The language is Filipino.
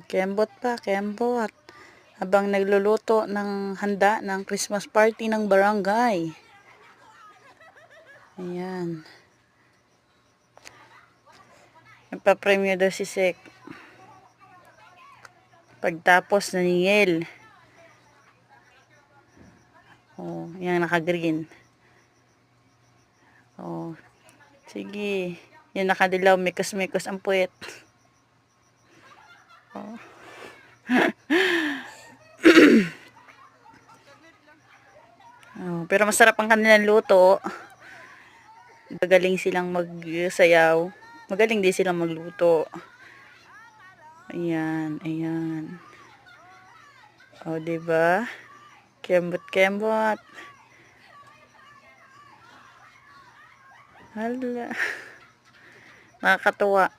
Kembot pa, kembot. Habang nagluluto ng handa ng Christmas party ng barangay. Ayan. Nagpa-premyo daw si Sek. Pagtapos naningil. Oh, yan naka-green. Oh. Sige. Yan nakadilaw, mikos-mikos ang puwet. Oh. Oh, pero masarap ang kanilang luto. Magaling silang magsayaw. Magaling din silang magluto. Ayan, ayan. O, diba? Kembot-kembot. Hala. Nakakatuwa.